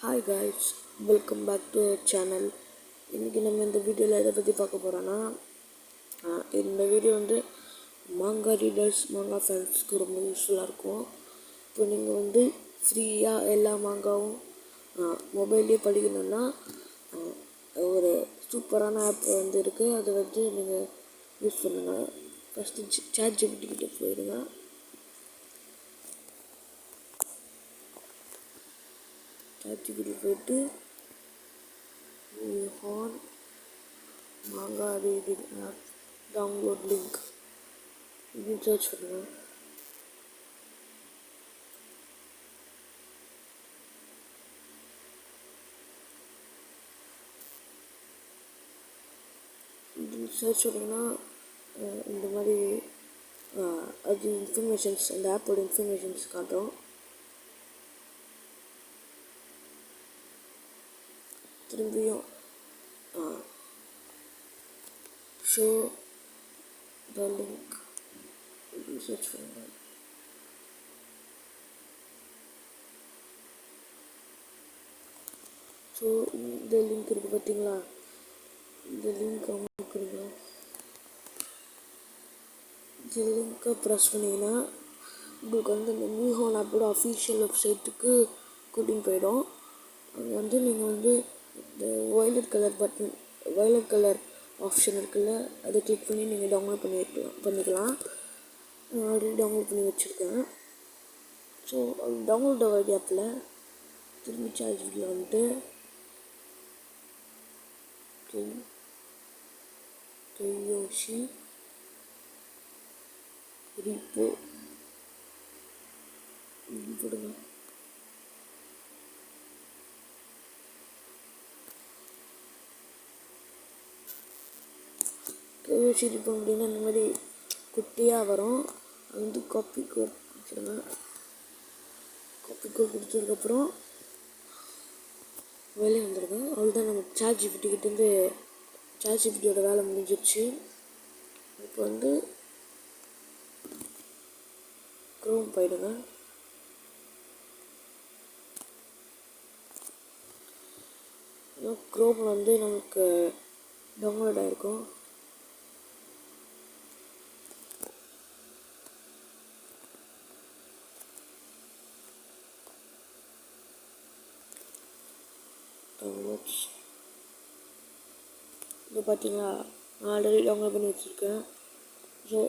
Hi guys, welcome back to our channel. இன்றைக்கி நம்ம இந்த வீடியோவில் எதை பற்றி பார்க்க போகிறோன்னா, இந்த வீடியோ மாங்கா ரீடர்ஸ், மாங்கா ஃபேன்ஸ்க்கு ரொம்ப யூஸ்ஃபுல்லாக இருக்கும். இப்போ நீங்கள் ஃப்ரீயாக எல்லா மாங்காவும் மொபைல்லேயே படிக்கணுன்னா ஒரு சூப்பரான ஆப் இருக்குது. அதை நீங்கள் யூஸ் பண்ணுங்கள். ஃபஸ்ட்டு ChatGPT கிட்ட போயிடுங்க. ChatGPT போய்ட்டு ஹான் மாங்கா ரீடிங் ஆப் டவுன்லோட் லிங்க் இப்படின்னு சர்ச் பண்ணுங்கள். இப்படி சர்ச் பண்ணிங்கன்னா இந்த மாதிரி அது இன்ஃபர்மேஷன்ஸ், அந்த ஆப்போட இன்ஃபர்மேஷன்ஸ் காட்டும். திரும்பியும் ஷோ த லிங்க் இப்படி சர்ச் பண்ணுங்க. ஸோ இந்த லிங்க் இருக்குது பார்த்தீங்களா, இந்த லிங்க் அமுக்குறீங்க. இந்த லிங்க்கை ப்ரெஸ் பண்ணிங்கன்னா உங்களுக்கு இந்த நியூஹான் ஆப்போட அஃபீஷியல் வெப்சைட்டுக்கு கூட்டின்னு போயிடும். அங்கே நீங்கள் இந்த வயலட் கலர் ஆப்ஷன் இருக்குல்ல, அதை கிளிக் பண்ணி நீங்கள் டவுன்லோட் பண்ணிக்கலாம். நான் ஆல்ரெடி டவுன்லோட் பண்ணி வச்சுருக்கேன். ஸோ அது டவுன்லோட் ஆகிற கேப்பில் திரும்பி ChatGPTல கையோஷி ரிப்போ போடுங்க. கையோஷி ரிப்போ அப்படின்னா இந்த மாதிரி குட்டியாக வரும். அது காப்பி கோட் கொடுத்துருங்க. காப்பி கோட் கொடுத்ததுக்கப்புறம் வெளியே வந்துடுங்க. அவ்வளோதான், நம்ம ChatGPTயோட வேலை முடிஞ்சிடுச்சு. இப்போ க்ரோம் போயிடுங்க. க்ரோமில் நமக்கு டவுன்லோட் ஆகிருக்கும். டவுன்லோட்ஸ் இது பார்த்தீங்களா, நான் ஆல்ரெடி டவுன்லோட் பண்ணி வச்சுருக்கேன். ஸோ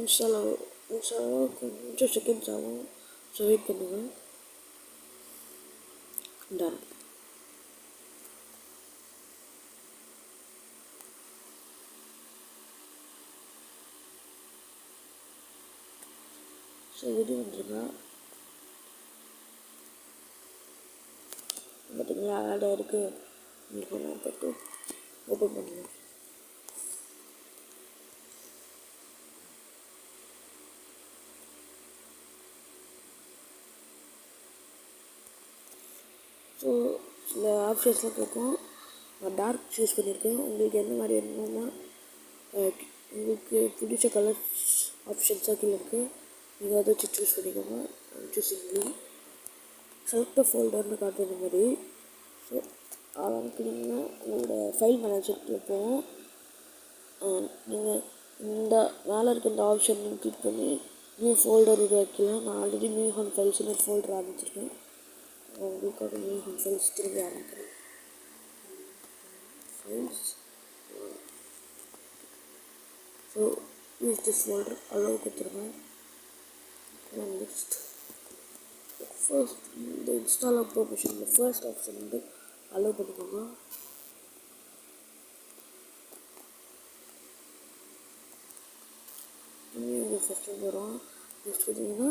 இன்ஸ்டால் கொஞ்சம் செகண்ட்ஸ் ஆகும். ஸோ வெயிட் பண்ணுங்கள். டன். ஸோ இது பார்த்தீங்களா ஆட் ஆகிருக்கு. போட்டு ஓப்பன் பண்ணுங்கள். ஸோ சில ஆப்ஷன்ஸ்லாம் கேட்கும். நான் டார்க் சூஸ் பண்ணியிருக்கேன். உங்களுக்கு எந்த மாதிரி வேணும்னா உங்களுக்கு பிடிச்ச கலர் ஆப்ஷன்ஸாக கீழே இருக்குது, நீங்கள் அதை வச்சு சூஸ் பண்ணிக்கோங்க. சூஸிங்லி செலக்ட் ஃபோல்டர்னு காட்டுற மாதிரி. ஸோ அதை அனுப்பினீங்கன்னா உங்களோட ஃபைல் மேனேஜருக்கு போகும். நீங்கள் இந்த மேலே இருக்க இந்த ஆப்ஷன் கிளிக் பண்ணி நியூ ஃபோல்டர் உருவாக்கலாம். நான் ஆல்ரெடி நியூஹான் ஃபைல்ஸ்னு ஒரு ஃபோல்டர் ஆரம்பிச்சிருக்கேன். உங்களுக்காக நியூஹான் ஃபைல்ஸ் திரும்பி ஆரம்பிக்கிறேன். Files so use this folder allow கொடுத்துருங்க. நெக்ஸ்ட் ஃபர்ஸ்ட் இந்த install promotion first option allow பண்ணிக்கோங்க. ஃபஸ்ட்டு வரும். நெக்ஸ்ட் பார்த்தீங்கன்னா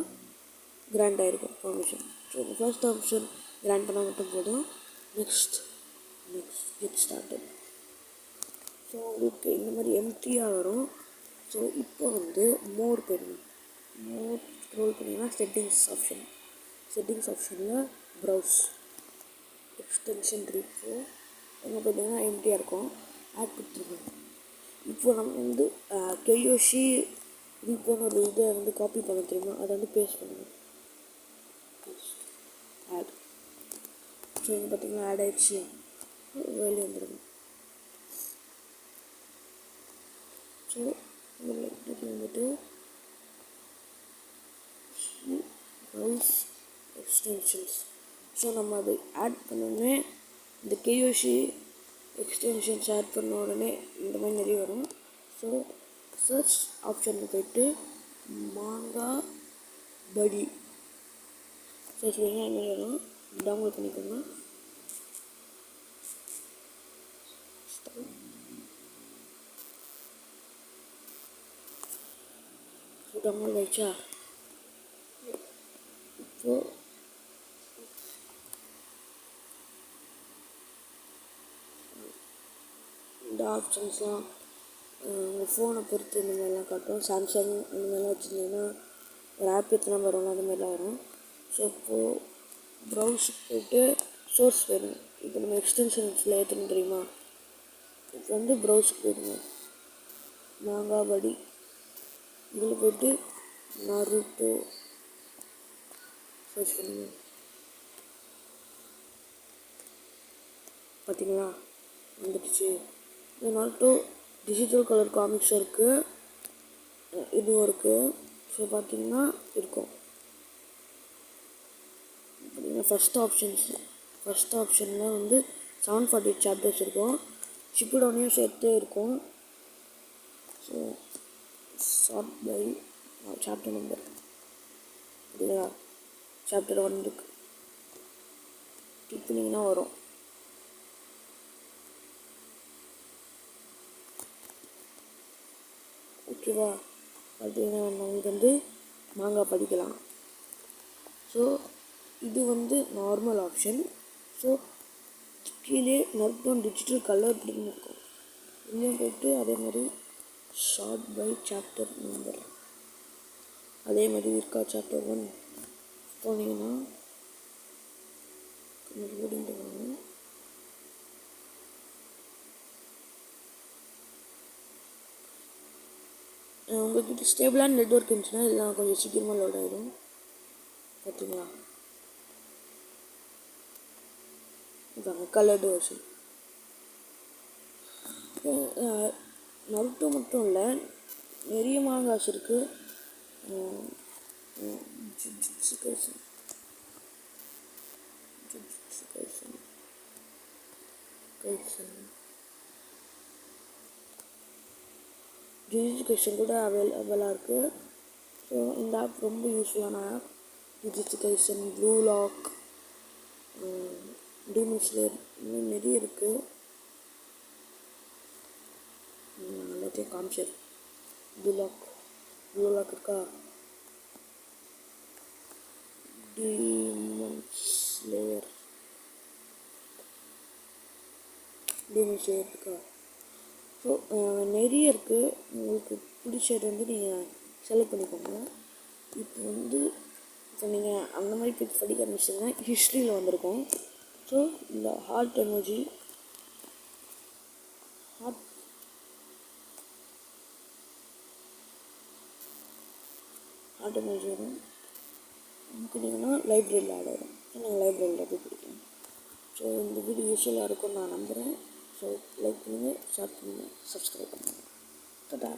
கிராண்ட் ஆகிருக்கும் பர்மிஷன். ஸோ இந்த ஃபர்ஸ்ட் ஆப்ஷன் கிராண்ட் பண்ணால் மட்டும் போதும். Next get started. ஸோ உங்களுக்கு இந்த மாதிரி எம்டியாக வரும். ஸோ இப்போ மோர் போயிடுங்க. மோர் ஸ்க்ரோல் பண்ணிங்கன்னா செட்டிங்ஸ் ஆப்ஷனில் ப்ரௌஸ் எக்ஸ்டென்ஷன் இருக்கும். அங்கே பார்த்தீங்கன்னா எம்டியாக இருக்கும். ஆட் கொடுத்துருக்கோம். இப்போ நம்ம வந்து கெயோஷி ரீப்போன்னு ஒரு இதை வந்து காப்பி பண்ண தெரியுமா, அதை வந்து பேஸ்ட் பண்ணணும். ஆட். ஸோ இங்கே பார்த்தீங்கன்னா ஆட் ஆகிடுச்சு. வெளியே வந்துடுங்க. ஸோ வந்துட்டு ப்ரௌஸ் எக்ஸ்டென்ஷன்ஸ். ஸோ நம்ம அதை ஆட் பண்ணோடனே இந்த கேயோஷி எக்ஸ்டென்ஷன்ஸ் ஆட் பண்ண உடனே இந்த மாதிரி நிறைய வரும். ஸோ சர்ச் ஆப்ஷனில் போய்ட்டு மாங்கா படி சர்ச் பண்ணிங்கன்னா இந்த மாதிரி வரும். டவுன்லோட் பண்ணிக்கோங்க. டவுன்லோட் ஆகிடுச்சா? இப்போது இந்த ஆப்ஷன்ஸ்லாம் உங்கள் ஃபோனை பொறுத்து இந்த மாதிரிலாம் காட்டும். சாம்சங் அந்த மாதிரிலாம் வச்சுருந்தீங்கன்னா ஒரு ஆப் எத்தனை வரும்ல அந்த மாதிரிலாம் வரும். ஸோ இப்போது ப்ரௌஸுக்கு போய்ட்டு சோர்ஸ் வேணும். இப்போ நம்ம எக்ஸ்டென்ஷன்ஸில் ஏற்றணும் தெரியுமா, இப்போ வந்து ப்ரௌஸுக்கு போயிடுங்க. மாங்கா படி இதில் போய்ட்டு நருட்டோ சர்ச் பண்ணுங்க. பார்த்தீங்களா வந்துடுச்சு. இந்த நருட்டோ டிஜிட்டல் கலர் காமிக்ஸும் இருக்குது, இதுவும் இருக்குது. ஸோ பார்த்தீங்கன்னா இருக்கும். பார்த்தீங்கன்னா ஃபஸ்ட் ஆப்ஷனில் வந்து 748 சாப்டர்ஸ் இருக்கும். ஷிப்புடோனையும் சேர்த்தே இருக்கும். So sort by chapter number இல்லையா, சாப்டர் 1 இருக்கு. கிளிக் பண்ணிங்கன்னா வரும். ஓகேவா? பார்த்தீங்கன்னா நம்மளுக்கு வந்து மாங்கா படிக்கலாம். ஸோ இது வந்து நார்மல் ஆப்ஷன். ஸோ கீழே நருட்டோ டிஜிட்டல் கலர் அப்படின்னு இருக்கும். இங்கேயும் போய்ட்டு அதே மாதிரி ஷார்ட் பை சாப்டர் நம்பர் அதே மாதிரி இருக்கா. சாப்டர் 1 போனீங்கன்னா ஓடிட்டு வாங்க. உங்கள்கிட்ட ஸ்டேபிளான நெட்ஒர்க் இருந்துச்சுன்னா இதெல்லாம் கொஞ்சம் சீக்கிரமாக லோட் ஆகிடும். பார்த்தீங்களா, இதாங்க கலர்டு வெர்ஷன். நருட்டோ மட்டும் இல்லை, நிறைய மாங்காஸ் இருக்குது. ஜுஜுட்சு கைசன் கூட அவைலபிளாக இருக்குது. ஸோ இந்த ஆப் ரொம்ப யூஸ்ஃபுல்லான app. Jujutsu Kaisen, Blue Lock, Demon Slayer, இன்னும் நிறைய இருக்குது. எல்லாத்தையும் காமிச்சிரு. ப்ளூ லாக் இருக்கா, டீமன் ஸ்லேயர் இருக்கா. ஸோ நிறைய இருக்குது. உங்களுக்கு பிடிச்சது வந்து நீங்கள் செலக்ட் பண்ணிக்கோங்க. இப்போ நீங்கள் அந்த மாதிரி படிக்க ஆரம்பிச்சிங்கன்னா ஹிஸ்ட்ரியில் வந்திருக்கும். ஸோ இந்த ஹார்ட் எமோஜி வரும். பார்த்தீங்கன்னா லைப்ரரியில் ஆட் ஆகிடும். நாங்கள் லைப்ரரியில் போய் படிக்கலாம். ஸோ இந்த வீடியோ யூஸ்ஃபுல்லாக இருக்கும்னு நான் நம்புகிறேன். ஸோ லைக் பண்ணுங்கள், ஷேர் பண்ணுங்கள், சப்ஸ்கிரைப் பண்ணுங்கள். டாடா.